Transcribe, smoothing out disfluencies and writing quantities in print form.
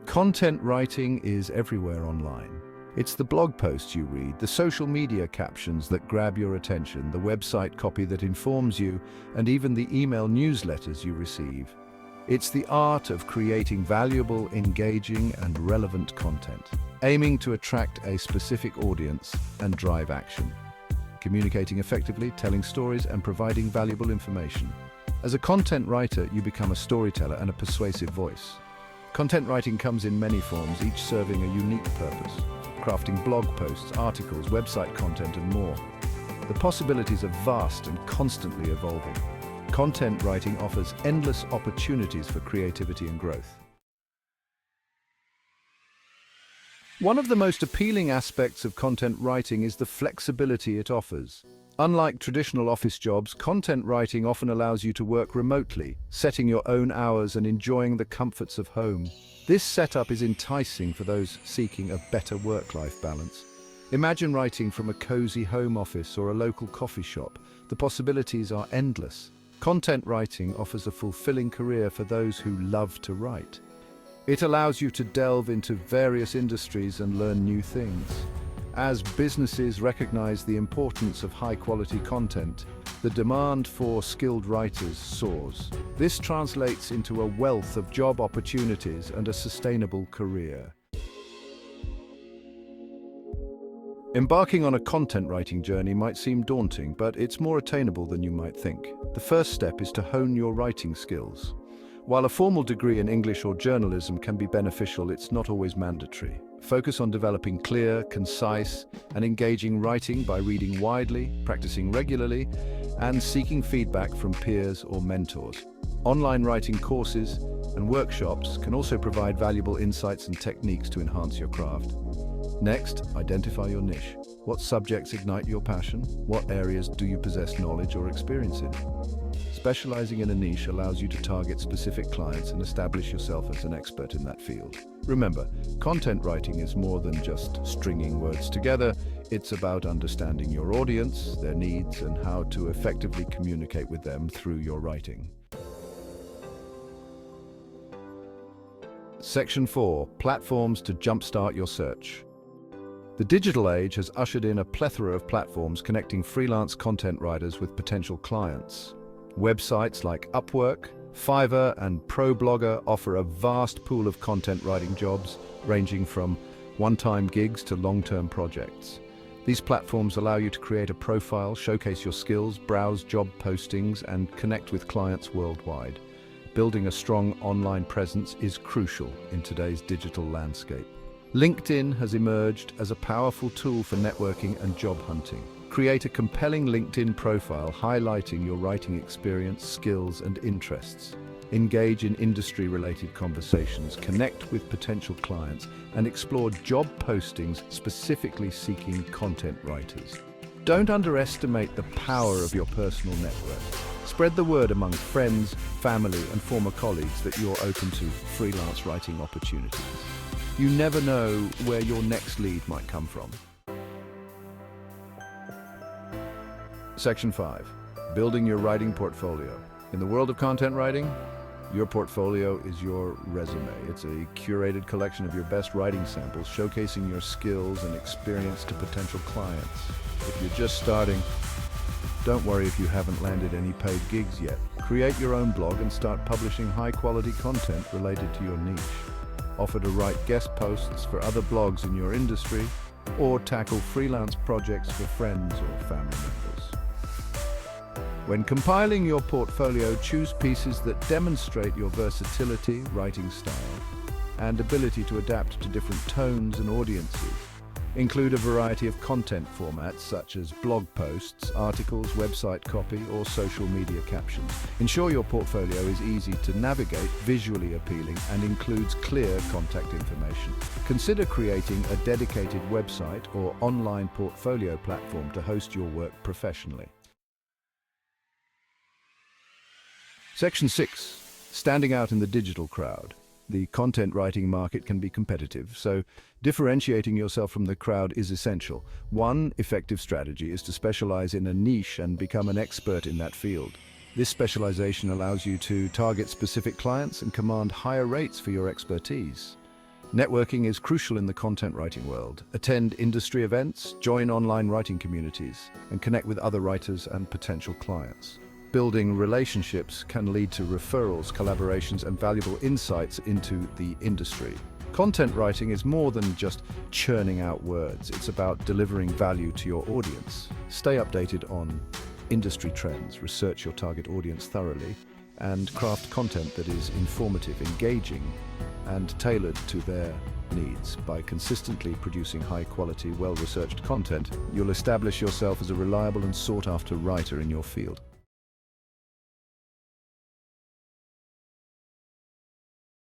Content writing is everywhere online. It's the blog posts you read, the social media captions that grab your attention, the website copy that informs you, and even the email newsletters you receive. It's the art of creating valuable, engaging, and relevant content, aiming to attract a specific audience and drive action. Communicating effectively, telling stories, and providing valuable information. As a content writer, you become a storyteller and a persuasive voice. Content writing comes in many forms, each serving a unique purpose. Crafting blog posts, articles, website content, and more. The possibilities are vast and constantly evolving. Content writing offers endless opportunities for creativity and growth. One of the most appealing aspects of content writing is the flexibility it offers. Unlike traditional office jobs, content writing often allows you to work remotely, setting your own hours and enjoying the comforts of home. This setup is enticing for those seeking a better work-life balance. Imagine writing from a cozy home office or a local coffee shop. The possibilities are endless. Content writing offers a fulfilling career for those who love to write. It allows you to delve into various industries and learn new things. As businesses recognize the importance of high-quality content, the demand for skilled writers soars. This translates into a wealth of job opportunities and a sustainable career. Embarking on a content writing journey might seem daunting, but it's more attainable than you might think. The first step is to hone your writing skills. While a formal degree in English or journalism can be beneficial, it's not always mandatory. Focus on developing clear, concise, and engaging writing by reading widely, practicing regularly, and seeking feedback from peers or mentors. Online writing courses and workshops can also provide valuable insights and techniques to enhance your craft. Next, identify your niche. What subjects ignite your passion? What areas do you possess knowledge or experience in? Specializing in a niche allows you to target specific clients and establish yourself as an expert in that field. Remember, content writing is more than just stringing words together. It's about understanding your audience, their needs, and how to effectively communicate with them through your writing. Section 4. Platforms to jumpstart your search. The digital age has ushered in a plethora of platforms connecting freelance content writers with potential clients. Websites like Upwork, Fiverr, and ProBlogger offer a vast pool of content writing jobs, ranging from one-time gigs to long-term projects. These platforms allow you to create a profile, showcase your skills, browse job postings, and connect with clients worldwide. Building a strong online presence is crucial in today's digital landscape. LinkedIn has emerged as a powerful tool for networking and job hunting. Create a compelling LinkedIn profile highlighting your writing experience, skills, and interests. Engage in industry-related conversations, connect with potential clients, and explore job postings specifically seeking content writers. Don't underestimate the power of your personal network. Spread the word among friends, family, and former colleagues that you're open to freelance writing opportunities. You never know where your next lead might come from. Section 5. Building your writing portfolio. In the world of content writing, your portfolio is your resume. It's a curated collection of your best writing samples, showcasing your skills and experience to potential clients. If you're just starting, don't worry if you haven't landed any paid gigs yet. Create your own blog and start publishing high-quality content related to your niche. Offer to write guest posts for other blogs in your industry, or tackle freelance projects for friends or family members. When compiling your portfolio, choose pieces that demonstrate your versatility, writing style, and ability to adapt to different tones and audiences. Include a variety of content formats such as blog posts, articles, website copy, or social media captions. Ensure your portfolio is easy to navigate, visually appealing, and includes clear contact information. Consider creating a dedicated website or online portfolio platform to host your work professionally. Section 6. Standing out in the digital crowd. The content writing market can be competitive, so differentiating yourself from the crowd is essential. One effective strategy is to specialize in a niche and become an expert in that field. This specialization allows you to target specific clients and command higher rates for your expertise. Networking is crucial in the content writing world. Attend industry events, join online writing communities, and connect with other writers and potential clients. Building relationships can lead to referrals, collaborations, and valuable insights into the industry. Content writing is more than just churning out words. It's about delivering value to your audience. Stay updated on industry trends, research your target audience thoroughly, and craft content that is informative, engaging, and tailored to their needs. By consistently producing high-quality, well-researched content, you'll establish yourself as a reliable and sought-after writer in your field.